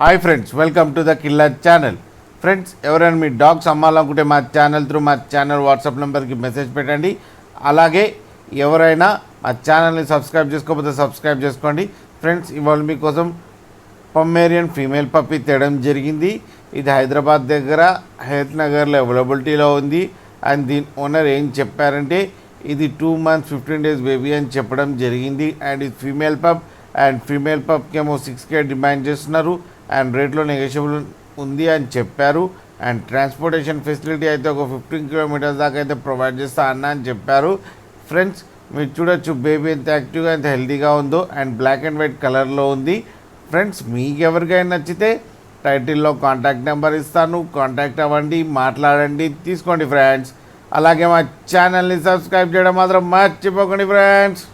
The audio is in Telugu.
Hi friends, welcome to the killer channel. Friends, ఎవరైనా మీ డాగ్స్ అమ్మాలనుకుంటే మా ఛానల్ వాట్సాప్ నెంబర్కి మెసేజ్ పెట్టండి. అలాగే ఎవరైనా మా ఛానల్ని సబ్స్క్రైబ్ చేసుకోకపోతే సబ్స్క్రైబ్ చేసుకోండి. ఫ్రెండ్స్, ఇవాళ మీకోసం పొమేరియన్ ఫీమేల్ పప్పీ తేయడం జరిగింది. ఇది హైదరాబాద్ దగ్గర హయత్ నగర్లో అవైలబిలిటీలో ఉంది. అండ్ దీని ఓనర్ ఏం చెప్పారంటే ఇది 2 months 15 days బేబీ అని చెప్పడం జరిగింది. అండ్ ఇది ఫీమేల్ పప్. అండ్ ఫీమేల్ పప్కి ఏమో 6K డిమాండ్ చేస్తున్నారు. అండ్ రేట్లో నెగోషియబుల్ ఉంది అని చెప్పారు. అండ్ ట్రాన్స్పోర్టేషన్ ఫెసిలిటీ అయితే ఒక 15 kilometers దాకా అయితే ప్రొవైడ్ చేస్తా అని చెప్పారు. ఫ్రెండ్స్, మీరు చూడొచ్చు బేబీ ఎంత యాక్టివ్గా ఎంత హెల్తీగా ఉందో. అండ్ బ్లాక్ అండ్ వైట్ కలర్లో ఉంది. ఫ్రెండ్స్, మీకు ఎవరికైనా నచ్చితే టైటిల్లో కాంటాక్ట్ నెంబర్ ఇస్తాను, కాంటాక్ట్ అవ్వండి, మాట్లాడండి, తీసుకోండి ఫ్రెండ్స్. అలాగే మా ఛానల్ని సబ్స్క్రైబ్ చేయడం మాత్రం మర్చిపోకండి ఫ్రెండ్స్.